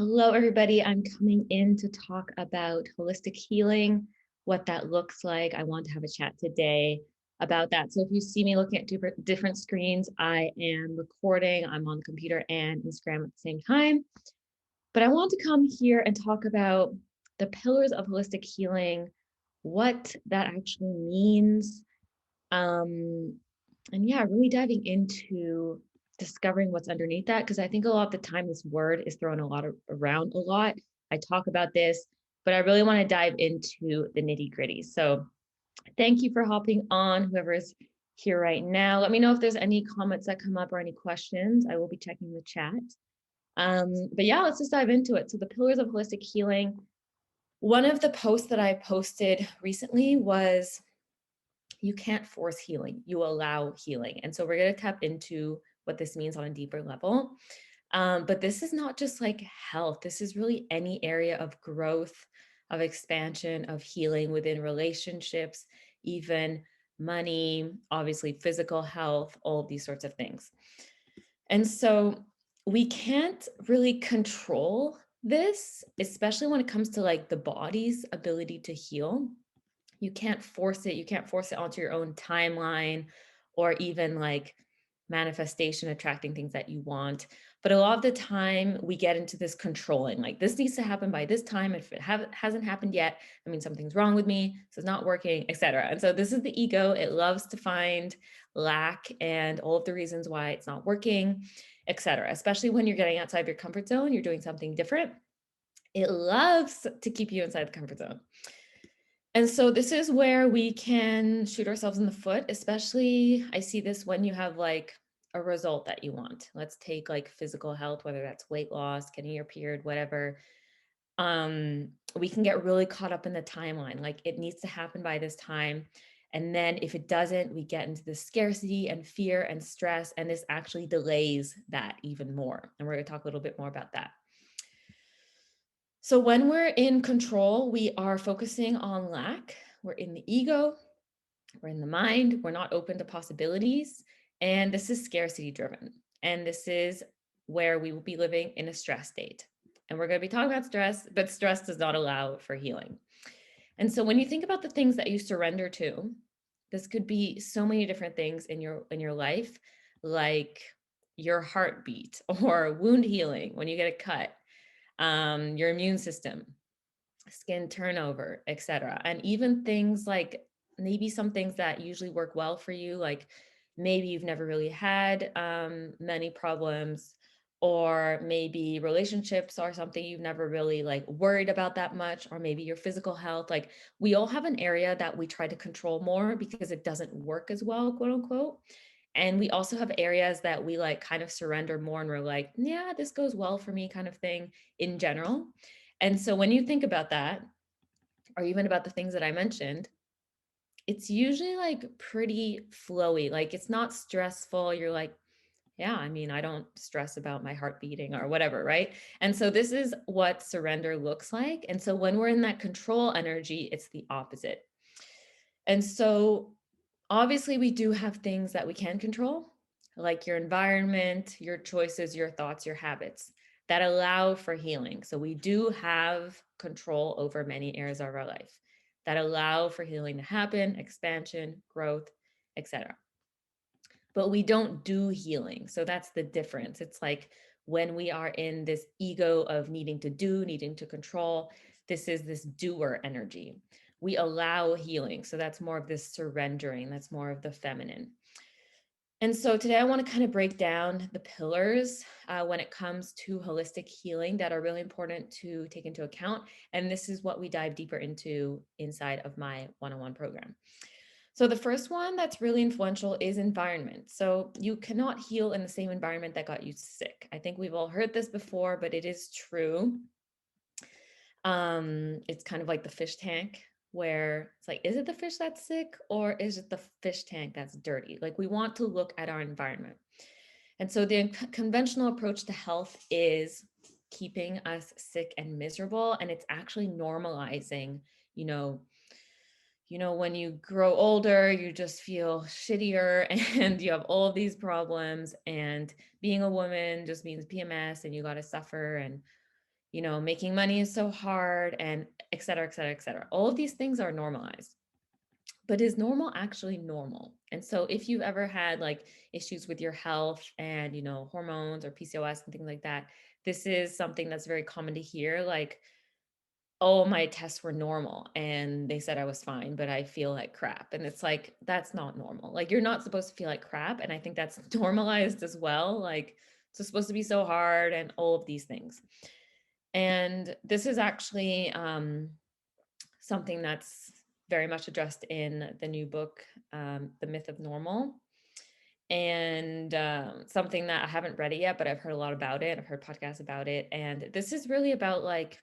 Hello, everybody. I'm coming in to talk about holistic healing, what that looks like. I want to have a chat today about that. So if you see me looking at different screens, I am recording. I'm on the computer and Instagram at the same time. But I want to come here and talk about the pillars of holistic healing, what that actually means, um, and yeah, really diving into discovering what's underneath that. Because I think a lot of the time this word is thrown around a lot. I talk about this, but I really want to dive into the nitty gritty. So thank you for hopping on, whoever's here right now. Let me know if there's any comments that come up or any questions. I will be checking the chat. But yeah, let's just dive into it. So the pillars of holistic healing. One of the posts that I posted recently was you can't force healing, you allow healing. And so we're going to tap into what this means on a deeper level. But this is not just like health, this is really any area of growth, of expansion, of healing within relationships, even money, obviously physical health, all of these sorts of things. And so we can't really control this, especially when it comes to like the body's ability to heal. You can't force it. You can't force it onto your own timeline or even like manifestation, attracting things that you want. But a lot of the time we get into this controlling, like this needs to happen by this time. If it hasn't happened yet, I mean, something's wrong with me. This is not working, etc. And so this is the ego. It loves to find lack and all of the reasons why it's not working, etc. Especially when you're getting outside your comfort zone, you're doing something different. It loves to keep you inside the comfort zone. And so this is where we can shoot ourselves in the foot, especially I see this when you have like a result that you want. Let's take like physical health, whether that's weight loss, getting your period, whatever. We can get really caught up in the timeline. Like it needs to happen by this time. And then if it doesn't, we get into the scarcity and fear and stress. And this actually delays that even more. And we're going to talk a little bit more about that. So when we're in control, we are focusing on lack. We're in the ego, we're in the mind, we're not open to possibilities. And this is scarcity driven. And this is where we will be living in a stress state. And we're going to be talking about stress, but stress does not allow for healing. And so when you think about the things that you surrender to, this could be so many different things in your life, like your heartbeat or wound healing when you get a cut, your immune system, skin turnover, etc. And even things like maybe some things that usually work well for you, like maybe you've never really had many problems, or maybe relationships are something you've never really like worried about that much, or maybe your physical health. Like we all have an area that we try to control more because it doesn't work as well, quote unquote. And we also have areas that we like kind of surrender more and we're like, yeah, this goes well for me kind of thing in general. And so when you think about that, or even about the things that I mentioned, it's usually like pretty flowy. Like it's not stressful. You're like, yeah, I mean, I don't stress about my heart beating or whatever, right? And so this is what surrender looks like. And so when we're in that control energy, it's the opposite. And so obviously we do have things that we can control, like your environment, your choices, your thoughts, your habits that allow for healing. So we do have control over many areas of our life that allow for healing to happen, expansion, growth, etc. But we don't do healing. So that's the difference. It's like when we are in this ego of needing to do, needing to control, this is this doer energy. We allow healing. So that's more of this surrendering. That's more of the feminine. And so today I want to kind of break down the pillars when it comes to holistic healing that are really important to take into account. And this is what we dive deeper into inside of my one-on-one program. So the first one that's really influential is environment. So you cannot heal in the same environment that got you sick. I think we've all heard this before, but it is true. It's kind of like the fish tank where it's like, is it the fish that's sick or is it the fish tank that's dirty? Like we want to look at our environment. And so the conventional approach to health is keeping us sick and miserable. And it's actually normalizing, you know, when you grow older, you just feel shittier and you have all of these problems. And being a woman just means PMS and you got to suffer. And making money is so hard, and et cetera, et cetera, et cetera. All of these things are normalized. But is normal actually normal? And so if you've ever had like issues with your health and, hormones or PCOS and things like that, this is something that's very common to hear. Like, oh, my tests were normal and they said I was fine, but I feel like crap. And it's like, that's not normal. Like, you're not supposed to feel like crap. And I think that's normalized as well. Like, it's supposed to be so hard and all of these things. And this is actually something that's very much addressed in the new book, The Myth of Normal. And something that I haven't read it yet, but I've heard a lot about it. I've heard podcasts about it. And this is really about like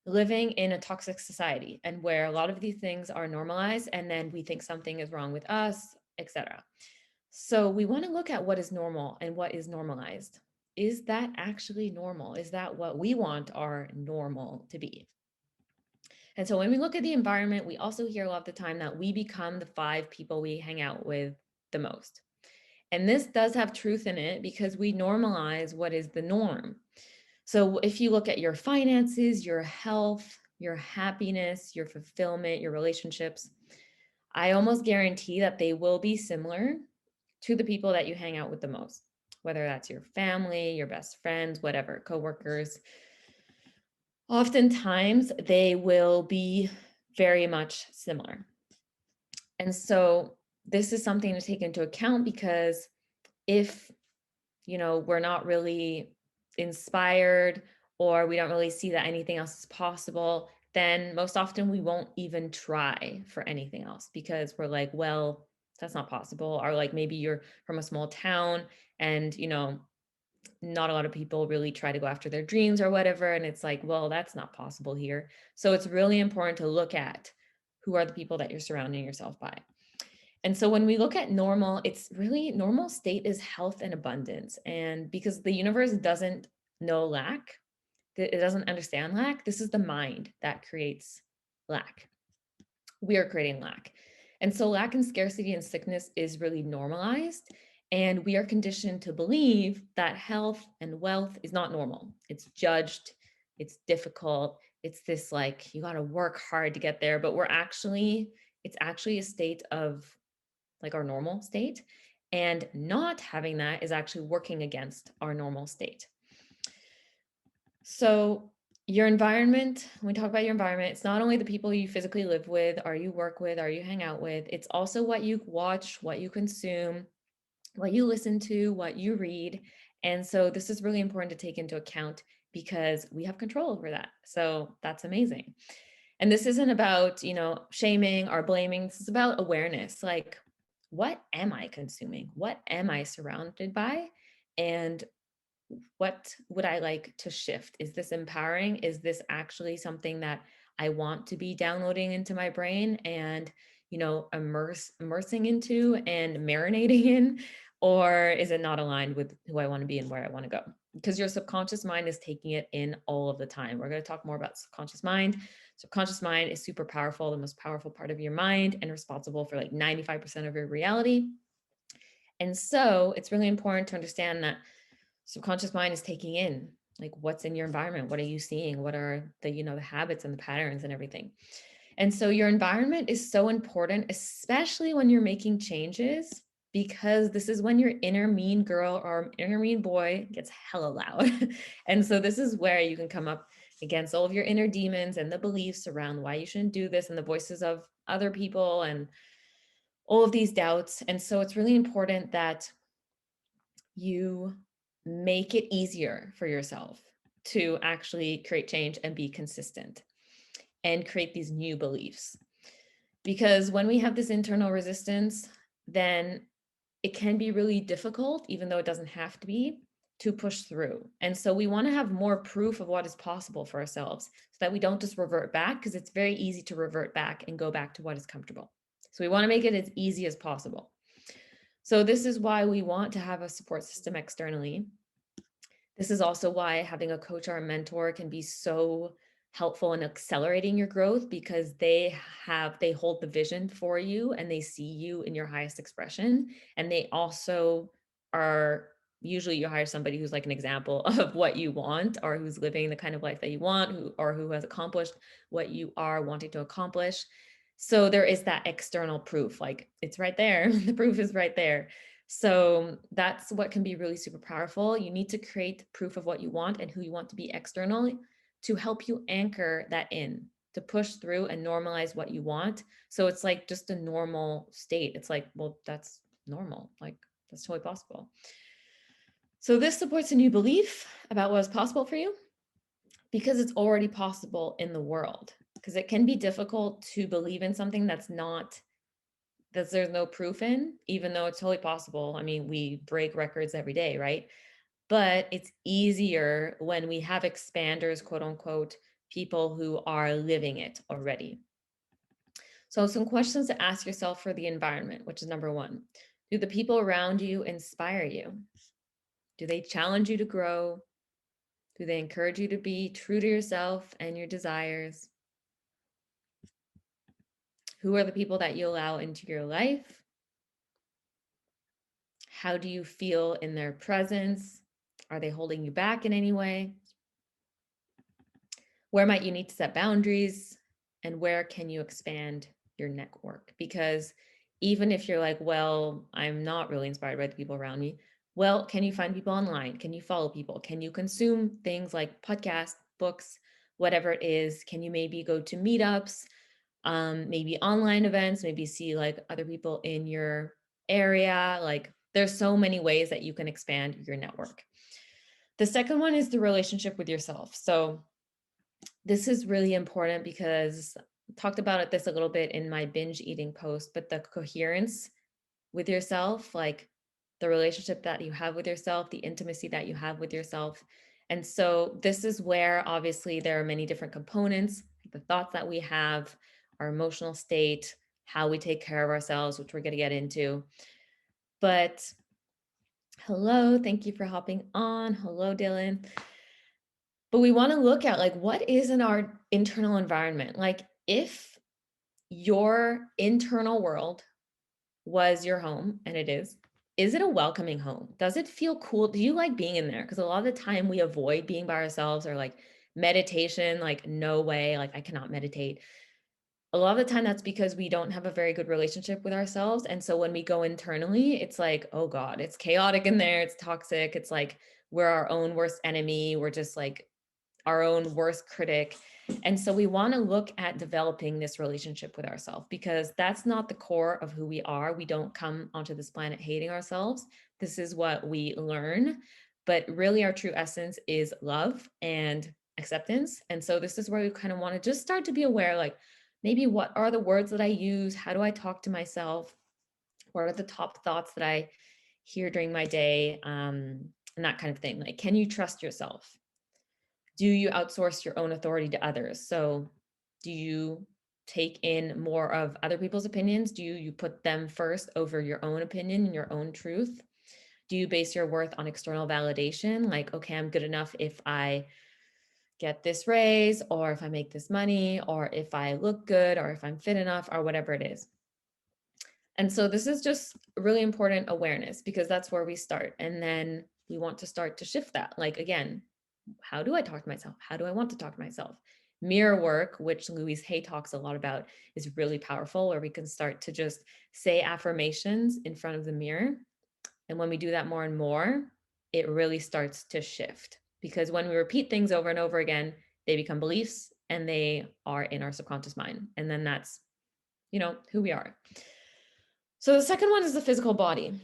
living in a toxic society, and where a lot of these things are normalized and then we think something is wrong with us, etc. So we want to look at what is normal and what is normalized. Is that actually normal? Is that what we want our normal to be? And so when we look at the environment, we also hear a lot of the time that we become the 5 people we hang out with the most. And this does have truth in it because we normalize what is the norm. So if you look at your finances, your health, your happiness, your fulfillment, your relationships, I almost guarantee that they will be similar to the people that you hang out with the most, whether that's your family, your best friends, whatever, coworkers. Oftentimes they will be very much similar. And so this is something to take into account, because if, we're not really inspired, or we don't really see that anything else is possible, then most often we won't even try for anything else, because we're like, well, that's not possible. Or like maybe you're from a small town and, not a lot of people really try to go after their dreams or whatever. And it's like, well, that's not possible here. So it's really important to look at who are the people that you're surrounding yourself by. And so when we look at normal, it's really normal state is health and abundance. And because the universe doesn't know lack, it doesn't understand lack, this is the mind that creates lack. We are creating lack. And so lack and scarcity and sickness is really normalized. And we are conditioned to believe that health and wealth is not normal. It's judged, it's difficult. It's this like, you got to work hard to get there. But it's actually a state of like our normal state. And not having that is actually working against our normal state. So your environment, when we talk about your environment, it's not only the people you physically live with, or you work with, or you hang out with, it's also what you watch, what you consume, what you listen to, what you read. And so this is really important to take into account, because we have control over that. So that's amazing. And this isn't about, shaming or blaming. This is about awareness. Like, what am I consuming? What am I surrounded by? And what would I like to shift? Is this empowering? Is this actually something that I want to be downloading into my brain and, immersing into and marinating in? Or is it not aligned with who I want to be and where I want to go? Because your subconscious mind is taking it in all of the time. We're going to talk more about subconscious mind. Subconscious mind is super powerful, the most powerful part of your mind, and responsible for like 95% of your reality. And so it's really important to understand that subconscious mind is taking in like what's in your environment. What are you seeing? What are the habits and the patterns and everything? And so your environment is so important, especially when you're making changes, because this is when your inner mean girl or inner mean boy gets hella loud. And so this is where you can come up against all of your inner demons and the beliefs around why you shouldn't do this, and the voices of other people and all of these doubts. And so it's really important that you make it easier for yourself to actually create change and be consistent and create these new beliefs. Because when we have this internal resistance, then it can be really difficult, even though it doesn't have to be, to push through. And so we want to have more proof of what is possible for ourselves, so that we don't just revert back, because it's very easy to revert back and go back to what is comfortable. So we want to make it as easy as possible. So this is why we want to have a support system externally. This is also why having a coach or a mentor can be so helpful in accelerating your growth, because they hold the vision for you and they see you in your highest expression. And they also are usually you hire somebody who's like an example of what you want, or who's living the kind of life that you want, who has accomplished what you are wanting to accomplish. So there is that external proof, like it's right there. The proof is right there. So that's what can be really super powerful. You need to create proof of what you want and who you want to be externally to help you anchor that in, to push through and normalize what you want. So it's like just a normal state. It's like, well, that's normal. Like that's totally possible. So this supports a new belief about what is possible for you because it's already possible in the world. Because it can be difficult to believe in something that's not, that there's no proof in, even though it's totally possible. I mean, we break records every day, right? But it's easier when we have expanders, quote unquote, people who are living it already. So some questions to ask yourself for the environment, which is number one. Do the people around you inspire you? Do they challenge you to grow? Do they encourage you to be true to yourself and your desires? Who are the people that you allow into your life? How do you feel in their presence? Are they holding you back in any way? Where might you need to set boundaries? And where can you expand your network? Because even if you're like, well, I'm not really inspired by the people around me, well, can you find people online? Can you follow people? Can you consume things like podcasts, books, whatever it is? Can you maybe go to meetups, maybe online events, maybe see like other people in your area? Like there's so many ways that you can expand your network. The second one is the relationship with yourself. So this is really important because I talked about this a little bit in my binge eating post, but the coherence with yourself, like the relationship that you have with yourself, the intimacy that you have with yourself. And so this is where obviously there are many different components, the thoughts that we have, our emotional state, how we take care of ourselves, which we're going to get into. But hello, thank you for hopping on. Hello, Dylan. But we want to look at like what is in our internal environment. Like if your internal world was your home, and it is it a welcoming home? Does it feel cool? Do you like being in there? Because a lot of the time we avoid being by ourselves, or like meditation, like no way, like I cannot meditate. A lot of the time that's because we don't have a very good relationship with ourselves. And so when we go internally, it's like, oh God, it's chaotic in there. It's toxic. It's like we're our own worst enemy. We're just like our own worst critic. And so we want to look at developing this relationship with ourselves, because that's not the core of who we are. We don't come onto this planet hating ourselves. This is what we learn. But really, our true essence is love and acceptance. And so this is where we kind of want to just start to be aware, like maybe what are the words that I use? How do I talk to myself? What are the top thoughts that I hear during my day? And that kind of thing. Like, can you trust yourself? Do you outsource your own authority to others? So do you take in more of other people's opinions? Do you put them first over your own opinion and your own truth? Do you base your worth on external validation? Like, okay, I'm good enough if I get this raise, or if I make this money, or if I look good, or if I'm fit enough, or whatever it is. And so this is just really important awareness, because that's where we start. And then we want to start to shift that. Like, again, how do I talk to myself? How do I want to talk to myself? Mirror work, which Louise Hay talks a lot about, is really powerful, where we can start to just say affirmations in front of the mirror. And when we do that more and more, it really starts to shift, because when we repeat things over and over again, they become beliefs and they are in our subconscious mind. And then that's, who we are. So the second one is the physical body.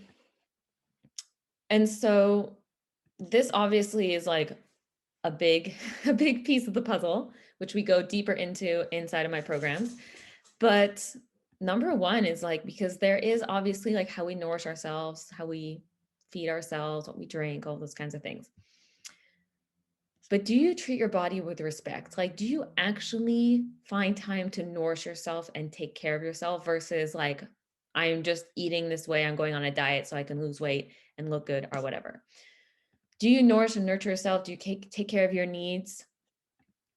And so this obviously is like a big piece of the puzzle, which we go deeper into inside of my programs. But number one is like, because there is obviously like how we nourish ourselves, how we feed ourselves, what we drink, all those kinds of things. But do you treat your body with respect? Like, do you actually find time to nourish yourself and take care of yourself, versus like, I'm just eating this way, I'm going on a diet so I can lose weight and look good, or whatever? Do you nourish and nurture yourself? Do you take care of your needs?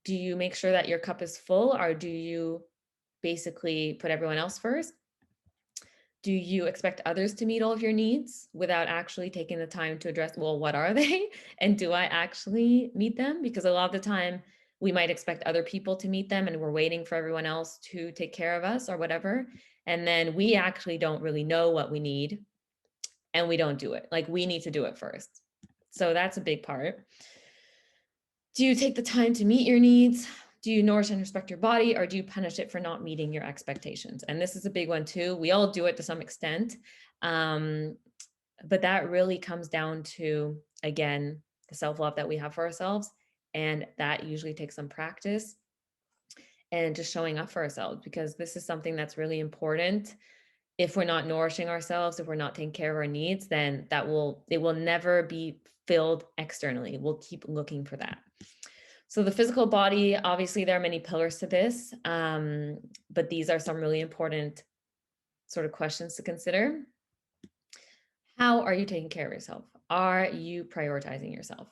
Do you make sure that your cup is full, or do you basically put everyone else first? Do you expect others to meet all of your needs without actually taking the time to address, well, what are they? And do I actually meet them? Because a lot of the time we might expect other people to meet them and we're waiting for everyone else to take care of us or whatever. And then we actually don't really know what we need and we don't do it. Like we need to do it first. So that's a big part. Do you take the time to meet your needs? Do you nourish and respect your body, or do you punish it for not meeting your expectations? And this is a big one too. We all do it to some extent. But that really comes down to, again, the self-love that we have for ourselves. And that usually takes some practice and just showing up for ourselves, because this is something that's really important. If we're not nourishing ourselves, if we're not taking care of our needs, then it will never be filled externally. We'll keep looking for that. So the physical body, obviously there are many pillars to this, but these are some really important sort of questions to consider. How are you taking care of yourself? Are you prioritizing yourself?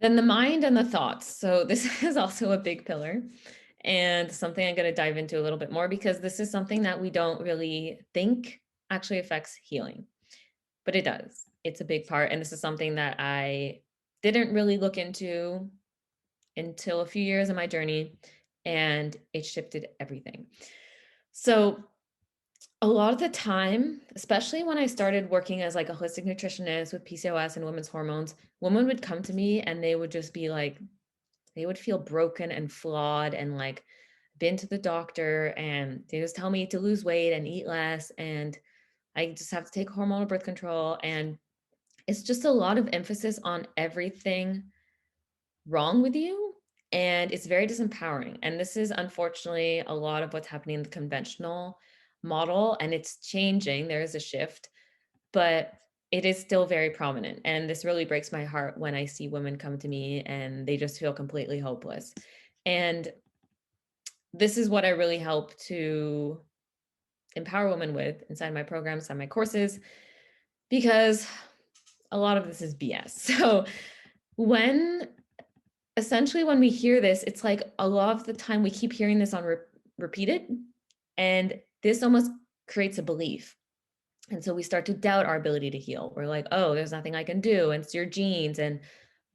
Then the mind and the thoughts. So this is also a big pillar and something I'm going to dive into a little bit more, because this is something that we don't really think actually affects healing, but it does. It's a big part. And this is something that I didn't really look into until a few years in my journey, and it shifted everything. So a lot of the time, especially when I started working as like a holistic nutritionist with PCOS and women's hormones, women would come to me and they would just be like, they would feel broken and flawed and like been to the doctor and they just tell me to lose weight and eat less. And I just have to take hormonal birth control. And it's just a lot of emphasis on everything wrong with you. And it's very disempowering. And this is unfortunately a lot of what's happening in the conventional model. And it's changing. There is a shift, but it is still very prominent. And this really breaks my heart when I see women come to me and they just feel completely hopeless. And this is what I really help to empower women with inside my programs, inside my courses, because a lot of this is BS. So essentially when we hear this, it's like a lot of the time we keep hearing this on repeated, and this almost creates a belief. And so we start to doubt our ability to heal. We're like, oh, there's nothing I can do, and it's your genes and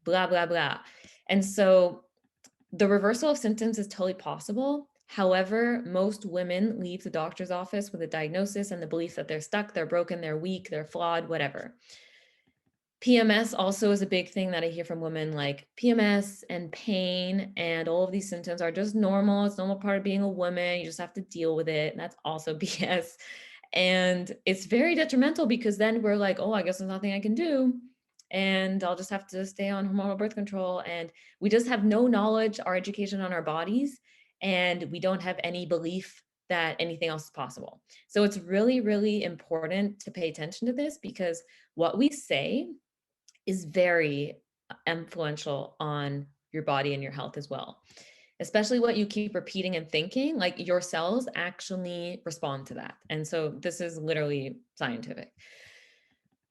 blah, blah, blah. And so the reversal of symptoms is totally possible. However, most women leave the doctor's office with a diagnosis and the belief that they're stuck, they're broken, they're weak, they're flawed, whatever. PMS also is a big thing that I hear from women, like PMS and pain and all of these symptoms are just normal. It's normal part of being a woman. You just have to deal with it. And that's also BS. And it's very detrimental, because then we're like, oh, I guess there's nothing I can do. And I'll just have to stay on hormonal birth control. And we just have no knowledge or education on our bodies. And we don't have any belief that anything else is possible. So it's really, really important to pay attention to this, because what we say is very influential on your body and your health as well. Especially what you keep repeating and thinking, like your cells actually respond to that. And so this is literally scientific.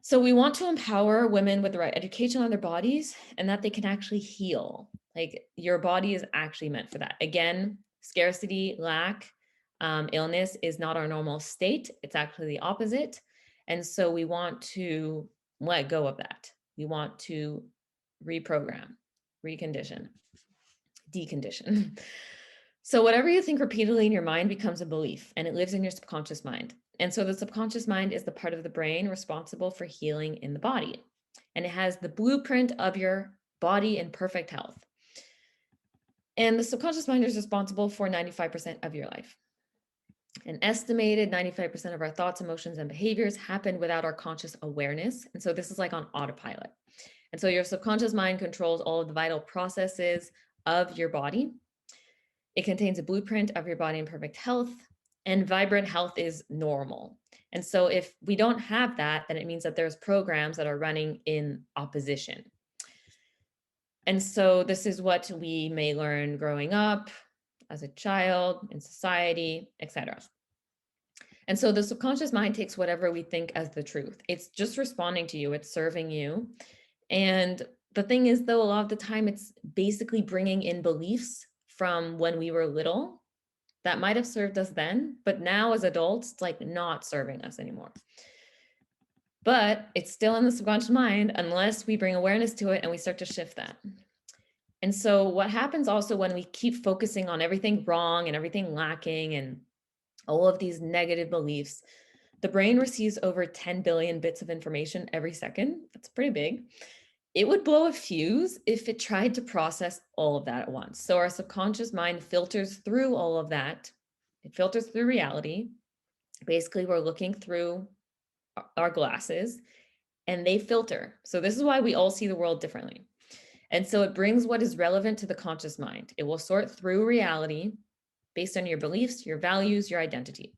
So we want to empower women with the right education on their bodies and that they can actually heal. Like your body is actually meant for that. Again, scarcity, lack, illness is not our normal state. It's actually the opposite. And so we want to let go of that. We want to reprogram, recondition, decondition. So whatever you think repeatedly in your mind becomes a belief, and it lives in your subconscious mind. And so the subconscious mind is the part of the brain responsible for healing in the body. And it has the blueprint of your body in perfect health. And the subconscious mind is responsible for 95% of your life. An estimated 95% of our thoughts, emotions, and behaviors happen without our conscious awareness. And so this is like on autopilot. And so your subconscious mind controls all of the vital processes of your body. It contains a blueprint of your body in perfect health, and vibrant health is normal. And so if we don't have that, then it means that there's programs that are running in opposition. And so this is what we may learn growing up, as a child, in society, etc. And so the subconscious mind takes whatever we think as the truth. It's just responding to you, it's serving you. And the thing is, though, a lot of the time it's basically bringing in beliefs from when we were little that might have served us then, but now as adults, it's like not serving us anymore. But it's still in the subconscious mind unless we bring awareness to it and we start to shift that. And so what happens also when we keep focusing on everything wrong and everything lacking and all of these negative beliefs, the brain receives over 10 billion bits of information every second. That's pretty big. It would blow a fuse if it tried to process all of that at once. So our subconscious mind filters through all of that. It filters through reality. Basically, we're looking through our glasses and they filter. So this is why we all see the world differently. And so it brings what is relevant to the conscious mind. It will sort through reality based on your beliefs, your values, your identity.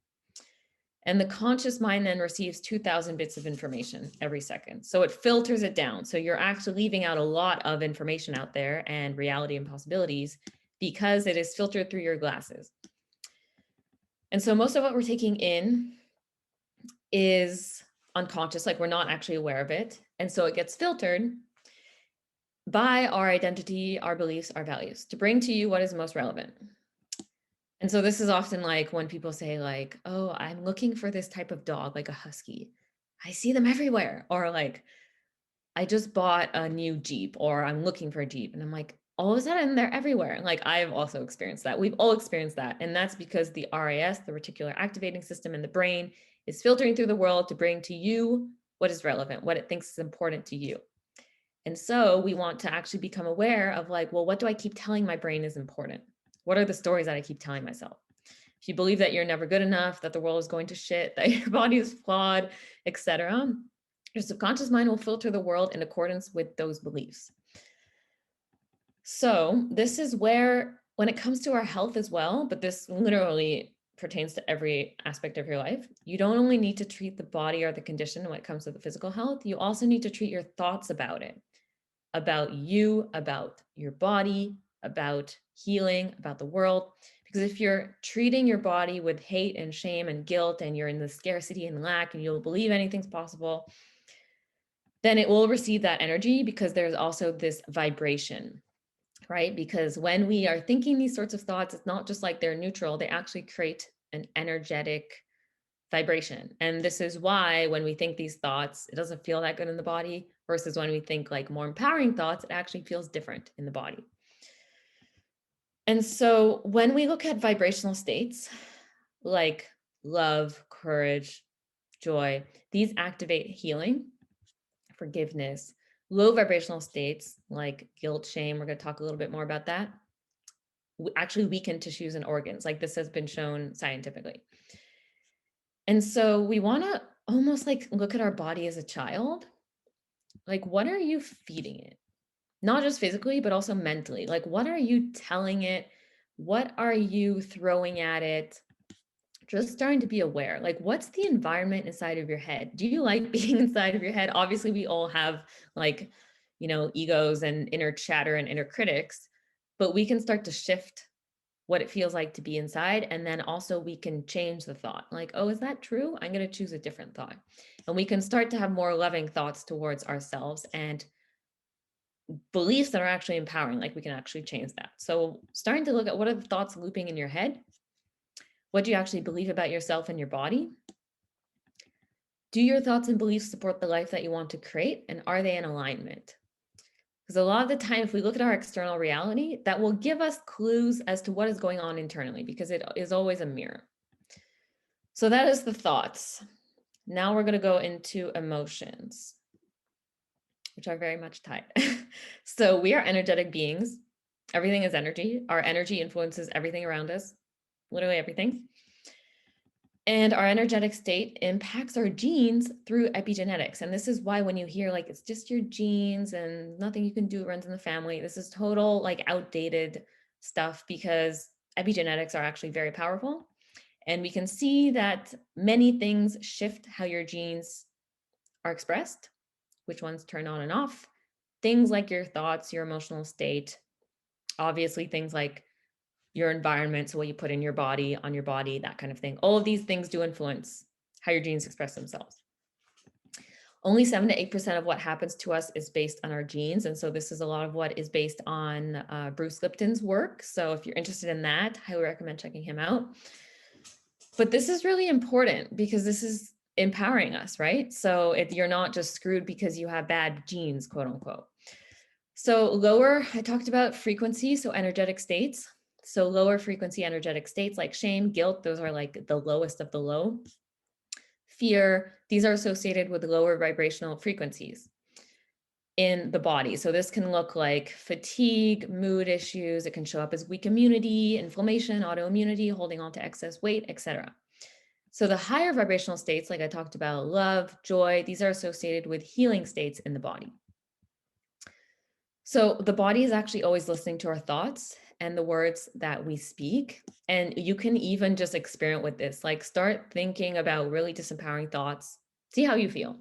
And the conscious mind then receives 2,000 bits of information every second. So it filters it down. So you're actually leaving out a lot of information out there and reality and possibilities because it is filtered through your glasses. And so most of what we're taking in is unconscious, like we're not actually aware of it. And so it gets filtered by our identity, our beliefs, our values to bring to you what is most relevant. And so this is often like when people say like, oh, I'm looking for this type of dog, like a husky. I see them everywhere. Or like, I just bought a new Jeep or I'm looking for a Jeep. And I'm like, all of a sudden they're everywhere. Like I've also experienced that. We've all experienced that. And that's because the RAS, the reticular activating system in the brain, is filtering through the world to bring to you what is relevant, what it thinks is important to you. And so we want to actually become aware of like, well, what do I keep telling my brain is important? What are the stories that I keep telling myself? If you believe that you're never good enough, that the world is going to shit, that your body is flawed, etc., your subconscious mind will filter the world in accordance with those beliefs. So this is where, when it comes to our health as well, but this literally pertains to every aspect of your life, you don't only need to treat the body or the condition when it comes to the physical health, you also need to treat your thoughts about it, about you, about your body, about healing, about the world. Because if you're treating your body with hate and shame and guilt, and you're in the scarcity and lack, and you'll believe anything's possible, then it will receive that energy because there's also this vibration, right? Because when we are thinking these sorts of thoughts, it's not just like they're neutral, they actually create an energetic vibration. And this is why when we think these thoughts, it doesn't feel that good in the body, versus when we think like more empowering thoughts, it actually feels different in the body. And so when we look at vibrational states like love, courage, joy, these activate healing, forgiveness. Low vibrational states like guilt, shame, we're going to talk a little bit more about that, actually weaken tissues and organs. Like this has been shown scientifically. And so we want to almost like look at our body as a child. Like, what are you feeding it? Not just physically, but also mentally. Like, what are you telling it? What are you throwing at it? Just starting to be aware. Like, what's the environment inside of your head? Do you like being inside of your head? Obviously, we all have like, egos and inner chatter and inner critics, but we can start to shift what it feels like to be inside. And then also we can change the thought like, oh, is that true? I'm going to choose a different thought. And we can start to have more loving thoughts towards ourselves and beliefs that are actually empowering. Like we can actually change that. So starting to look at what are the thoughts looping in your head? What do you actually believe about yourself and your body? Do your thoughts and beliefs support the life that you want to create? And are they in alignment? Because a lot of the time, if we look at our external reality, that will give us clues as to what is going on internally, because it is always a mirror. So that is the thoughts. Now we're going to go into emotions, which are very much tied. So we are energetic beings. Everything is energy. Our energy influences everything around us, literally everything. And our energetic state impacts our genes through epigenetics. And this is why when you hear like, it's just your genes and nothing you can do, runs in the family, this is total like outdated stuff, because epigenetics are actually very powerful. And we can see that many things shift how your genes are expressed, which ones turn on and off. Things like your thoughts, your emotional state, obviously things like your environment, so what you put in your body, on your body, that kind of thing. All of these things do influence how your genes express themselves. Only 7 to 8% of what happens to us is based on our genes. And so this is a lot of what is based on Bruce Lipton's work. So if you're interested in that, I highly recommend checking him out. But this is really important because this is empowering us, right? So if you're not just screwed because you have bad genes, quote unquote. So lower, I talked about frequency, so energetic states. So lower frequency energetic states like shame, guilt, those are like the lowest of the low. Fear, these are associated with lower vibrational frequencies in the body. So this can look like fatigue, mood issues. It can show up as weak immunity, inflammation, autoimmunity, holding on to excess weight, etc. So the higher vibrational states, like I talked about, love, joy, these are associated with healing states in the body. So the body is actually always listening to our thoughts and the words that we speak. And you can even just experiment with this, like start thinking about really disempowering thoughts, see how you feel.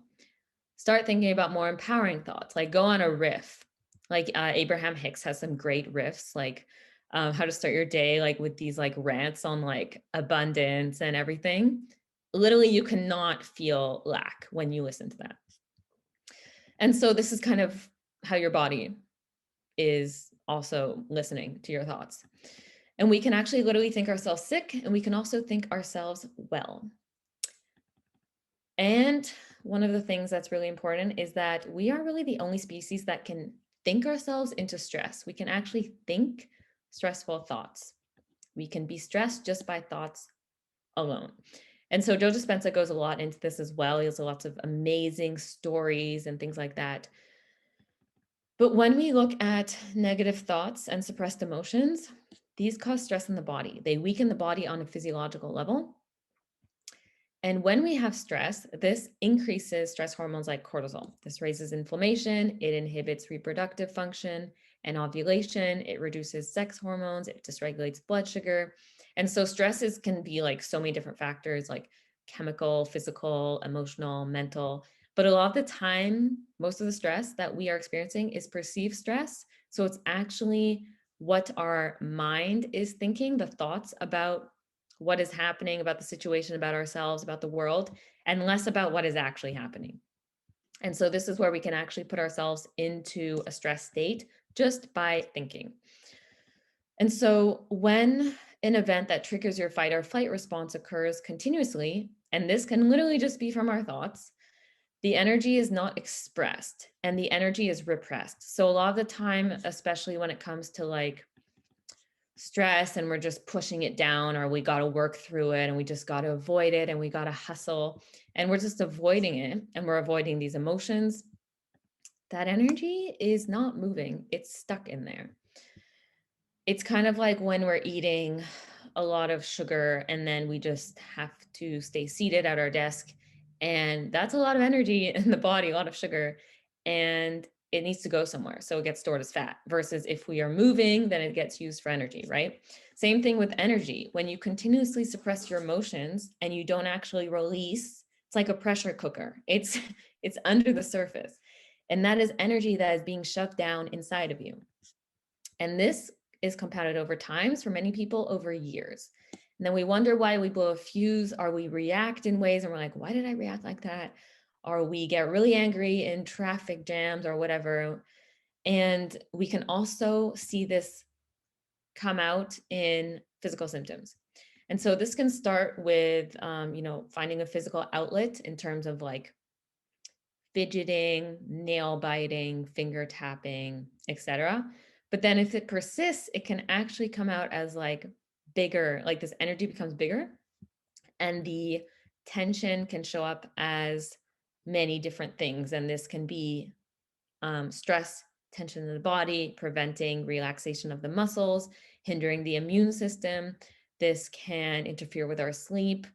Start thinking about more empowering thoughts, like go on a riff. Like Abraham Hicks has some great riffs, like how to start your day, like with these like rants on like abundance and everything. Literally, you cannot feel lack when you listen to that. And so this is kind of how your body is also listening to your thoughts. And we can actually literally think ourselves sick, and we can also think ourselves well. And one of the things that's really important is that we are really the only species that can think ourselves into stress. We can actually think stressful thoughts. We can be stressed just by thoughts alone. And so Joe Dispenza goes a lot into this as well. He has lots of amazing stories and things like that. But when we look at negative thoughts and suppressed emotions, these cause stress in the body. They weaken the body on a physiological level. And when we have stress, this increases stress hormones like cortisol. This raises inflammation, it inhibits reproductive function and ovulation, it reduces sex hormones, it dysregulates blood sugar. And so stresses can be like so many different factors, like chemical, physical, emotional, mental. But a lot of the time, most of the stress that we are experiencing is perceived stress. So it's actually what our mind is thinking, the thoughts about what is happening, about the situation, about ourselves, about the world, and less about what is actually happening. And so this is where we can actually put ourselves into a stress state just by thinking. And so when an event that triggers your fight or flight response occurs continuously, and this can literally just be from our thoughts, the energy is not expressed and the energy is repressed. So a lot of the time, especially when it comes to like stress and we're just pushing it down, or we got to work through it and we just got to avoid it and we got to hustle and we're just avoiding it and we're avoiding these emotions, that energy is not moving. It's stuck in there. It's kind of like when we're eating a lot of sugar and then we just have to stay seated at our desk, and that's a lot of energy in the body, a lot of sugar, and it needs to go somewhere. So it gets stored as fat, versus if we are moving, then it gets used for energy, right? Same thing with energy. When you continuously suppress your emotions and you don't actually release, it's like a pressure cooker. It's it's under the surface. And that is energy that is being shoved down inside of you. And this is compounded over times for many people over years. And then we wonder why we blow a fuse, or we react in ways and we're like, why did I react like that? Or we get really angry in traffic jams or whatever. And we can also see this come out in physical symptoms. And so this can start with, finding a physical outlet in terms of like fidgeting, nail biting, finger tapping, etc. But then if it persists, it can actually come out as like bigger, like this energy becomes bigger, and the tension can show up as many different things. And this can be stress, tension in the body, preventing relaxation of the muscles, hindering the immune system. This can interfere with our sleep.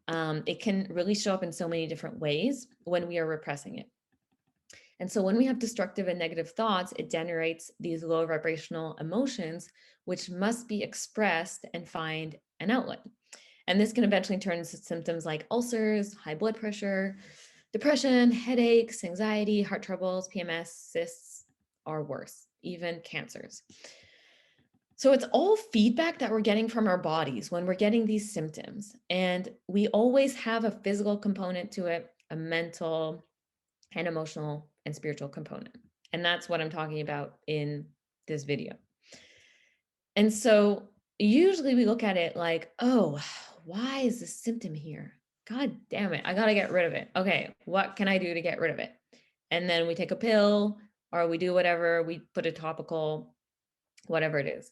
It can really show up in so many different ways when we are repressing it. And so when we have destructive and negative thoughts, it generates these low vibrational emotions, which must be expressed and find an outlet. And this can eventually turn into symptoms like ulcers, high blood pressure, depression, headaches, anxiety, heart troubles, PMS, cysts, or worse, even cancers. So it's all feedback that we're getting from our bodies when we're getting these symptoms. And we always have a physical component to it, a mental and emotional and spiritual component. And that's what I'm talking about in this video. And so usually we look at it like, oh, why is this symptom here? God damn it, I got to get rid of it. Okay, what can I do to get rid of it? And then we take a pill or we do whatever, we put a topical, whatever it is.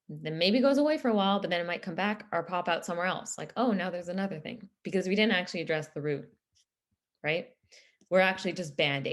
Then maybe it goes away for a while, but then it might come back or pop out somewhere else. Like, oh, now there's another thing because we didn't actually address the root, right? We're actually just band-aid.